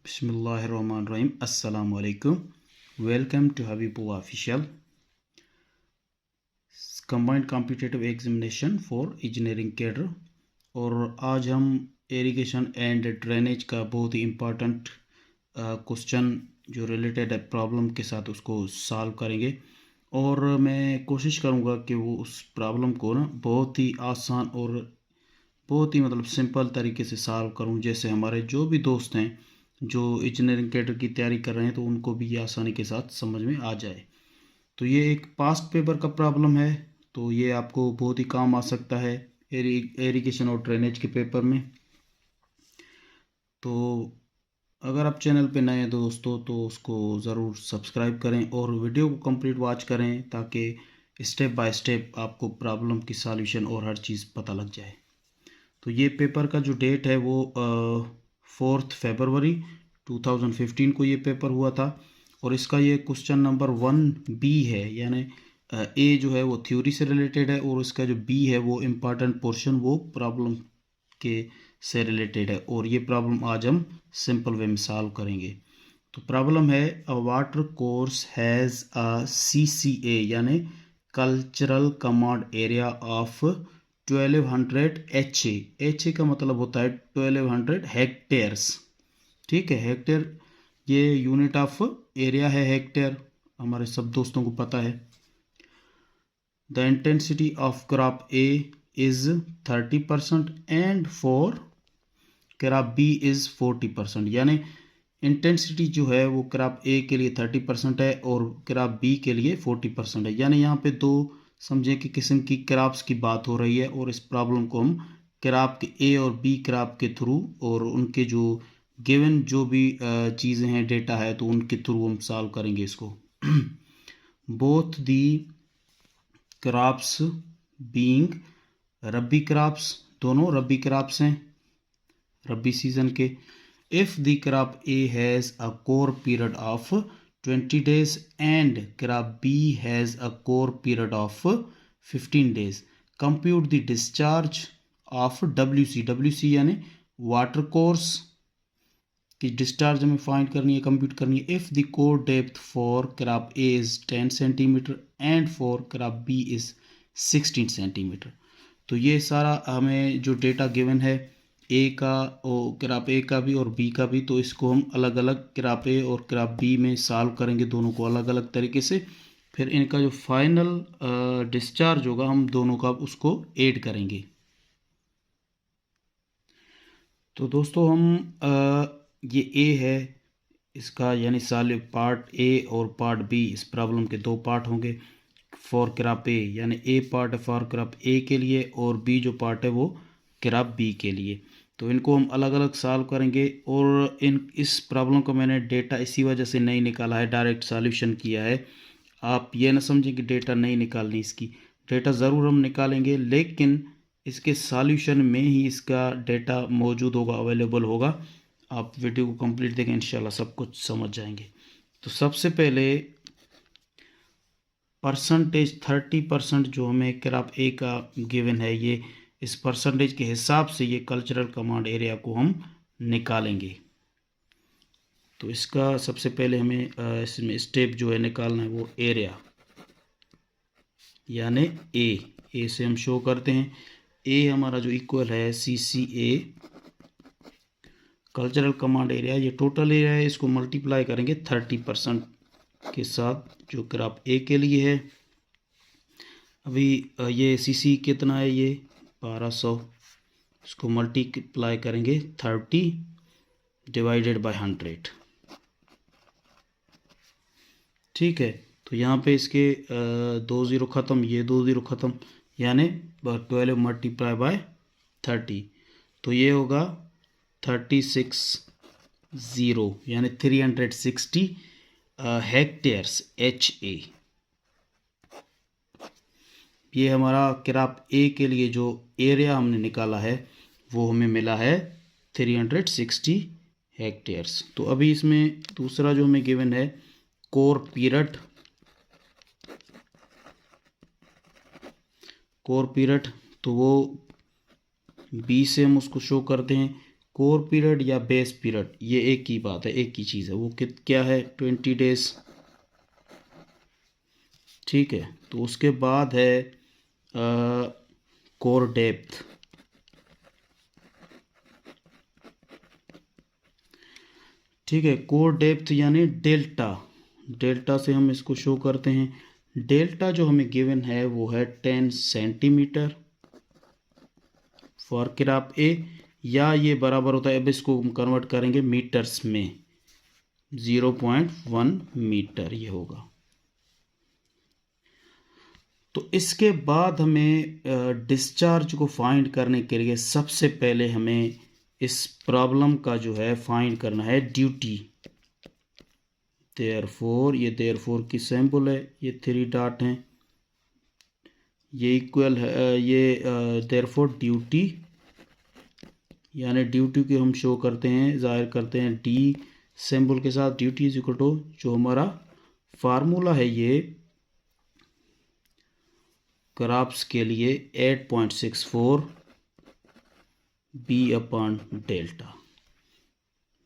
बिस्मिल्लाहिर्रहमानिर्रहीम अस्सलाम वालेकुम। Welcome to Habibullah official combined competitive examination for engineering cadre. और आज हम इरिगेशन एंड ड्रेनेज का बहुत ही इम्पोर्टेंट क्वेश्चन जो रिलेटेड है प्रॉब्लम के साथ उसको सॉल्व करेंगे। और मैं कोशिश करूँगा कि वो उस प्रॉब्लम को ना बहुत ही आसान और बहुत ही सिंपल तरीके से सॉल्व करूँ, जैसे हमारे जो भी दोस्त हैं जो इंजीनियरिंग कैडर की तैयारी कर रहे हैं तो उनको भी ये आसानी के साथ समझ में आ जाए। तो ये एक पास्ट पेपर का प्रॉब्लम है, तो ये आपको बहुत ही काम आ सकता है इरिगेशन और ड्रेनेज के पेपर में। तो अगर आप चैनल पे नए हैं दोस्तों तो उसको ज़रूर सब्सक्राइब करें और वीडियो को कंप्लीट वॉच करें ताकि स्टेप बाय स्टेप आपको प्रॉब्लम की सॉल्यूशन और हर चीज़ पता लग जाए। तो ये पेपर का जो डेट है वो 4 फरवरी 2015 को ये पेपर हुआ था। और इसका ये क्वेश्चन नंबर 1B है, यानी ए जो है वो थ्योरी से रिलेटेड है और इसका जो बी है वो इम्पॉर्टेंट पोर्शन वो प्रॉब्लम के से रिलेटेड है। और ये प्रॉब्लम आज हम सिंपल वे में सॉल्व करेंगे। तो प्रॉब्लम है अ water course has a CCA यानी cultural command area of 1200 HA का मतलब होता है 1200 हेक्टेयर्स। ठीक है, हेक्टेयर ये यूनिट ऑफ एरिया है, हेक्टेयर हमारे सब दोस्तों को पता है। The intensity of crop A is 30% and for crop B is 40%। यानी इंटेंसिटी जो है वो क्रॉप ए के लिए 30% है और क्रॉप बी के लिए 40% है। यानी यहाँ पे दो समझे कि किस्म की क्रॉप्स की बात हो रही है और इस प्रॉब्लम को हम क्रॉप के ए और बी क्रॉप के थ्रू और उनके जो गिवन जो भी चीज़ें हैं, डेटा है, तो उनके थ्रू हम सॉल्व करेंगे इसको। Both the crops being rabi crops, दोनों रबी क्रॉप्स हैं रबी सीजन के। If the crop A has a core period of 20 days and crop B has a core period of 15 days, compute the discharge of WC यानी water course की discharge हमें find करनी है, compute करनी है। If the kor depth for crop A is 10 centimetre and for crop B is 16 centimetre. तो ये सारा हमें जो डेटा गिवन है ए का और क्रॉप ए का भी और बी का भी, तो इसको हम अलग अलग क्रॉप ए और क्रॉप बी में सॉल्व करेंगे, दोनों को अलग अलग तरीके से। फिर इनका जो फाइनल डिस्चार्ज होगा हम दोनों का उसको ऐड करेंगे। तो दोस्तों हम ये ए है इसका, यानी साले पार्ट ए और पार्ट बी, इस प्रॉब्लम के दो पार्ट होंगे। फॉर क्रॉप ए यानी ए पार्ट है फॉर क्रॉप ए के लिए और बी जो पार्ट है वो क्रॉप बी के लिए। तो इनको हम अलग अलग सॉल्व करेंगे। और इस प्रॉब्लम को मैंने डेटा इसी वजह से नहीं निकाला है, डायरेक्ट सॉल्यूशन किया है। आप ये ना समझें कि डेटा नहीं निकालनी, इसकी डेटा ज़रूर हम निकालेंगे, लेकिन इसके सॉल्यूशन में ही इसका डेटा मौजूद होगा, अवेलेबल होगा। आप वीडियो को कंप्लीट देखें, इंशाल्लाह सब कुछ समझ जाएंगे। तो सबसे पहले परसेंटेज 30% जो हमें क्रॉप ए का गिवन है, ये इस परसेंटेज के हिसाब से ये कल्चरल कमांड एरिया को हम निकालेंगे। तो इसका सबसे पहले हमें इसमें स्टेप जो है निकालना है वो एरिया यानी ए से हम शो करते हैं। ए हमारा जो इक्वल है CCA कल्चरल कमांड एरिया, ये टोटल एरिया है, इसको मल्टीप्लाई करेंगे 30% के साथ जो क्रॉप ए के लिए है। अभी ये CC कितना है, ये 1200, इसको मल्टीप्लाई करेंगे 30 डिवाइडेड बाय 100। ठीक है, तो यहाँ पे इसके 2 0 ख़त्म, ये 2 0 ख़त्म, यानी 12 मल्टीप्लाई बाय 30, तो ये होगा 360 यानी 360 हेक्टेयर्स HA। ये हमारा क्रॉप ए के लिए जो एरिया हमने निकाला है वो हमें मिला है 360 हेक्टेयर्स। तो अभी इसमें दूसरा जो हमें गिवन है कोर पीरियड, तो वो बी से हम उसको शो करते हैं। कोर पीरियड या बेस पीरियड ये एक ही बात है, एक ही चीज़ है। वो क्या है 20 डेज, ठीक है। तो उसके बाद है कोर डेप्थ, ठीक है। कोर डेप्थ यानी डेल्टा, डेल्टा से हम इसको शो करते हैं। डेल्टा जो हमें गिवन है वो है 10 सेंटीमीटर फॉर किराप ए, या ये बराबर होता है, अब इसको हम कन्वर्ट करेंगे मीटर्स में, 0.1 मीटर ये होगा। तो इसके बाद हमें डिस्चार्ज को फाइंड करने के लिए सबसे पहले हमें इस प्रॉब्लम का जो है फाइंड करना है ड्यूटी। देयरफॉर, ये देयरफॉर की सिंबल है, ये 3 डॉट हैं, ये इक्वल है, ये देयरफॉर ड्यूटी, यानी ड्यूटी को हम शो करते हैं, जाहिर करते हैं डी सिंबल के साथ। ड्यूटी इज इक्वल टू, जो हमारा फार्मूला है ये क्रॉप्स के लिए 8.64 बी अपॉन डेल्टा।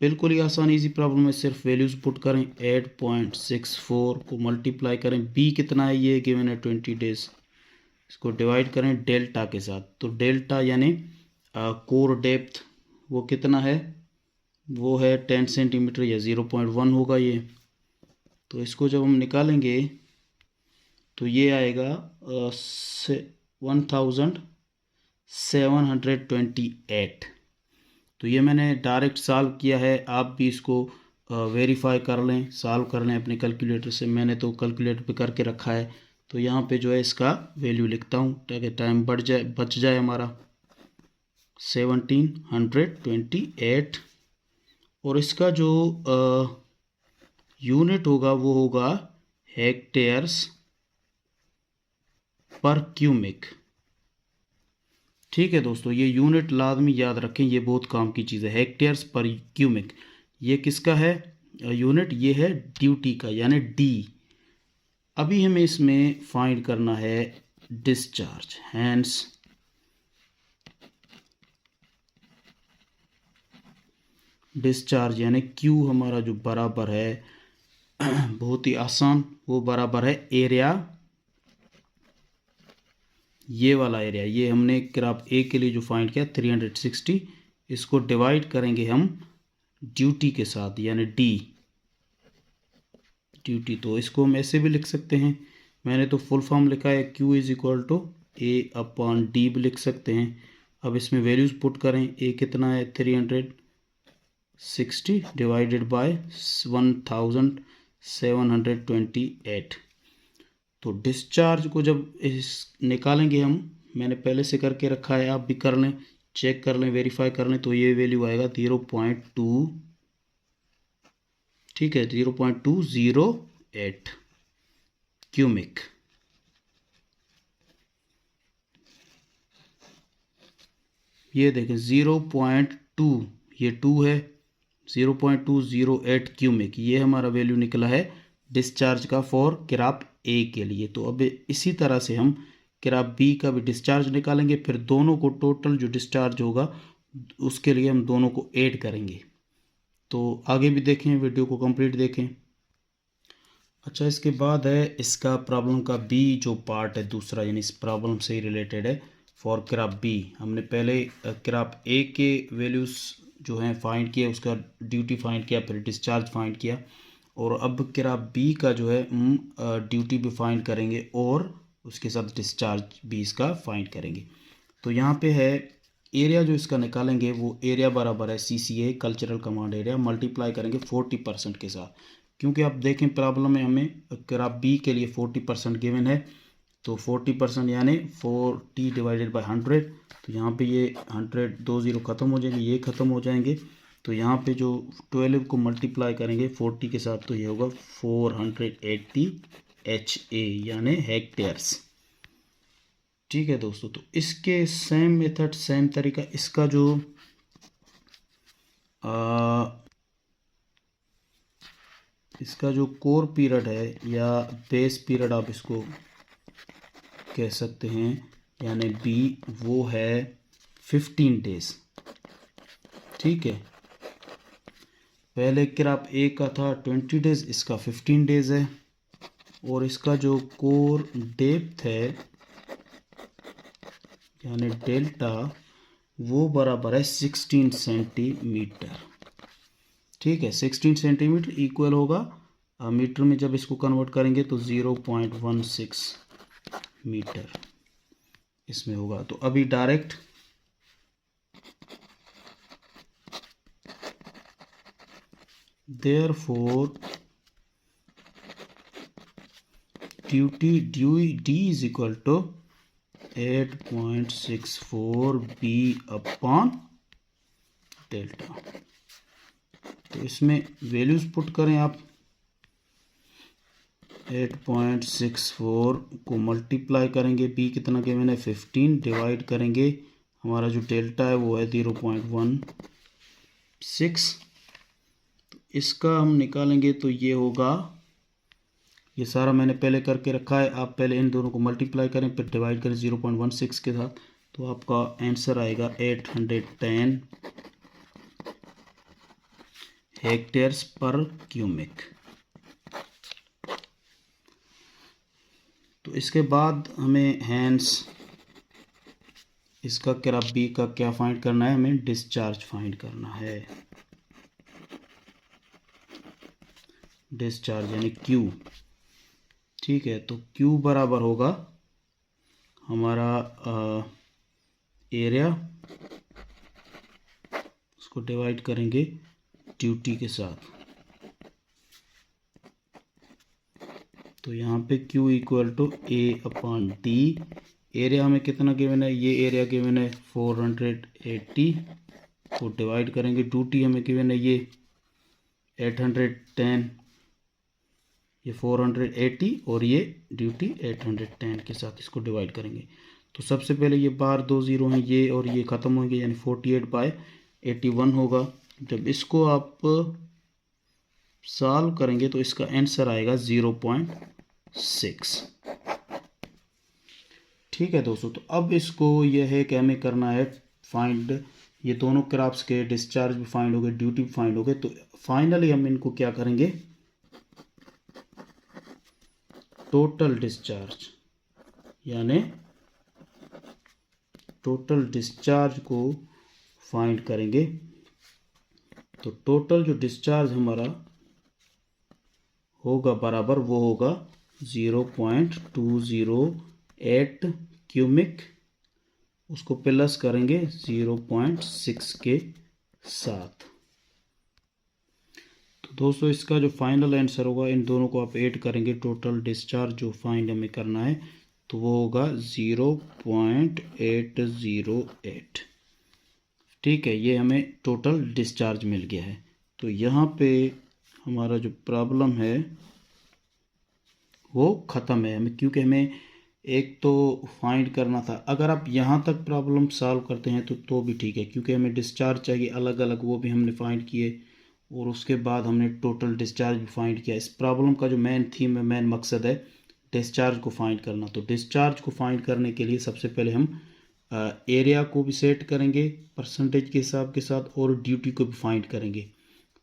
बिल्कुल ही आसान इजी प्रॉब्लम है, सिर्फ वैल्यूज पुट करें, 8.64 को मल्टीप्लाई करें, बी कितना है ये गिवन है 20 डेज, इसको डिवाइड करें डेल्टा के साथ। तो डेल्टा यानी कोर डेप्थ वो कितना है, वो है 10 सेंटीमीटर या 0.1 होगा ये। तो इसको जब हम निकालेंगे तो ये आएगा 1728। तो ये मैंने डायरेक्ट सॉल्व किया है, आप भी इसको वेरीफाई कर लें, सॉल्व कर लें अपने कैलकुलेटर से। मैंने तो कैलकुलेटर पे करके रखा है। तो यहाँ पे जो है इसका वैल्यू लिखता हूँ ताकि टाइम बच जाए हमारा। 1728, और इसका जो यूनिट होगा वो होगा हेक्टेयर्स पर क्यूमिक, ठीक है दोस्तों। ये यूनिट लाजमी याद रखें, ये बहुत काम की चीज़ है। हेक्टेयर्स पर क्यूमिक ये किसका है यूनिट, ये है ड्यूटी का यानी डी। अभी हमें इसमें फाइंड करना है डिस्चार्ज, हैंस डिस्चार्ज यानी क्यू हमारा जो बराबर है बहुत ही आसान, वो बराबर है एरिया, ये वाला एरिया, ये हमने ग्राफ ए के लिए जो फाइंड किया 360, इसको डिवाइड करेंगे हम ड्यूटी के साथ यानी डी ड्यूटी। तो इसको हम ऐसे भी लिख सकते हैं, मैंने तो फुल फॉर्म लिखा है, Q is equal to A upon D भी लिख सकते हैं। अब इसमें वैल्यूज पुट करें, ए कितना है 360 डिवाइडेड बाय 1728। तो डिस्चार्ज को जब निकालेंगे हम, मैंने पहले से करके रखा है, आप भी कर लें, चेक कर लें, वेरीफाई कर लें। तो ये वैल्यू आएगा 0.2, ठीक है 0.208 क्यूमिक। ये देखें 0.2, ये 2 है, 0.208 क्यूमिक, ये हमारा वैल्यू निकला है डिस्चार्ज का फॉर किराप ए के लिए। तो अब इसी तरह से हम किराप बी का भी डिस्चार्ज निकालेंगे, फिर दोनों को टोटल जो डिस्चार्ज होगा उसके लिए हम दोनों को ऐड करेंगे। तो आगे भी देखें, वीडियो को कंप्लीट देखें। अच्छा, इसके बाद है इसका प्रॉब्लम का बी जो पार्ट है दूसरा, यानी इस प्रॉब्लम से ही रिलेटेड है फॉर किराप बी। हमने पहले किराप ए के वैल्यूज़ जो हैं फाइंड किया, उसका ड्यूटी फाइंड किया, फिर डिस्चार्ज फाइंड किया, और अब किराप बी का जो है ड्यूटी भी फाइंड करेंगे और उसके साथ डिस्चार्ज भी इसका फाइंड करेंगे। तो यहाँ पे है एरिया जो इसका निकालेंगे, वो एरिया बराबर है CCA cultural command area multiply करेंगे 40% के साथ, क्योंकि आप देखें प्रॉब्लम में हमें किराप बी के लिए 40% गिवन है। तो 40% यानी 40 डिवाइडेड बाय 100। तो यहाँ पे ये 100 2 0 ख़त्म हो जाएंगे, ये ख़त्म हो जाएंगे। तो यहाँ पे जो 12 को मल्टीप्लाई करेंगे 40 के साथ, तो ये होगा 480 HA यानी हेक्टेयर्स, ठीक है दोस्तों। तो इसके सेम मेथड, सेम तरीका, इसका जो इसका जो कोर पीरियड है या बेस पीरियड आप इसको कह सकते हैं, यानी बी, वो है 15 डेज, ठीक है, पहले ग्राफ ए का था 20 डेज, इसका 15 डेज है, और इसका जो कोर डेप्थ है यानी डेल्टा वो बराबर है 16 सेंटीमीटर। ठीक है, 16 सेंटीमीटर इक्वल होगा मीटर में जब इसको कन्वर्ट करेंगे तो 0.16 मीटर इसमें होगा। तो अभी direct therefore d is equal to 8.64 b upon delta. तो इसमें वैल्यूज पुट करें आप, 8.64 को मल्टीप्लाई करेंगे, b कितना के मैंने 15 डिवाइड करेंगे, हमारा जो डेल्टा है वो है 0.16। तो इसका हम निकालेंगे तो ये होगा, ये सारा मैंने पहले करके रखा है, आप पहले इन दोनों को मल्टीप्लाई करें फिर डिवाइड करें 0.16 के साथ, तो आपका आंसर आएगा 810 हेक्टेयर्स पर क्यूबिक। तो इसके बाद हमें हैंस इसका ग्राफ बी का क्या फाइंड करना है, हमें डिस्चार्ज फाइंड करना है, डिस्चार्ज यानी क्यू। ठीक है, तो Q बराबर होगा हमारा एरिया, उसको डिवाइड करेंगे ड्यूटी के साथ। तो यहाँ पे Q equal to A/D, area हमें कितना गिवन है, ये एरिया गिवन है 480 को डिवाइड करेंगे, ड्यूटी हमें गिवन है ये 810, ये 480 और ये ड्यूटी 810 के साथ इसको डिवाइड करेंगे। तो सबसे पहले ये बार 2 जीरो हैं, ये और ये ख़त्म होंगे यानी 48/81 होगा। जब इसको आप सॉल्व करेंगे तो इसका आंसर आएगा 0.6। ठीक है दोस्तों, तो अब इसको यह है कि हमें करना है फाइंड, ये दोनों ग्राफ्स के डिस्चार्ज भी फाइंड हो गए, ड्यूटी भी फाइंड हो गए। तो फाइनली हम इनको क्या करेंगे, टोटल डिस्चार्ज यानी टोटल डिस्चार्ज को फाइंड करेंगे। तो टोटल जो डिस्चार्ज हमारा होगा बराबर वो होगा 0.208 क्यूबिक, उसको प्लस करेंगे 0.6 के साथ। तो दोस्तों इसका जो फाइनल आंसर होगा, इन दोनों को आप ऐड करेंगे, टोटल डिस्चार्ज जो फाइंड हमें करना है तो वो होगा 0.808। ठीक है, ये हमें टोटल डिस्चार्ज मिल गया है। तो यहाँ पे हमारा जो प्रॉब्लम है वो ख़त्म है हमें, क्योंकि हमें एक तो फाइंड करना था। अगर आप यहाँ तक प्रॉब्लम सॉल्व करते हैं तो भी ठीक है, क्योंकि हमें डिस्चार्ज चाहिए अलग अलग, वो भी हमने फाइंड किए और उसके बाद हमने टोटल डिस्चार्ज भी फाइंड किया। इस प्रॉब्लम का जो मेन थीम है, मेन मकसद है डिस्चार्ज को फाइंड करना। तो डिस्चार्ज को फाइंड करने के लिए सबसे पहले हम एरिया को भी सेट करेंगे परसेंटेज के हिसाब के साथ और ड्यूटी को भी फाइंड करेंगे।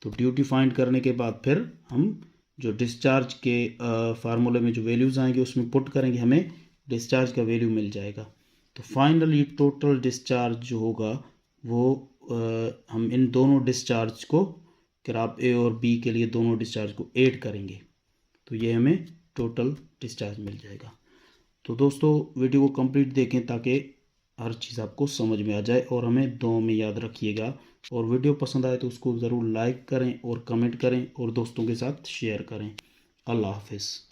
तो ड्यूटी फाइंड करने के बाद फिर हम जो डिस्चार्ज के फार्मूले में जो वैल्यूज़ आएंगे उसमें पुट करेंगे, हमें डिस्चार्ज का वैल्यू मिल जाएगा। तो फाइनली टोटल डिस्चार्ज जो होगा वो हम इन दोनों डिस्चार्ज को, ग्राफ ए और बी के लिए दोनों डिस्चार्ज को ऐड करेंगे तो ये हमें टोटल डिस्चार्ज मिल जाएगा। तो दोस्तों वीडियो को कंप्लीट देखें ताकि हर चीज़ आपको समझ में आ जाए और हमें दुआ में याद रखिएगा। और वीडियो पसंद आए तो उसको ज़रूर लाइक करें और कमेंट करें और दोस्तों के साथ शेयर करें। अल्लाह हाफिज़।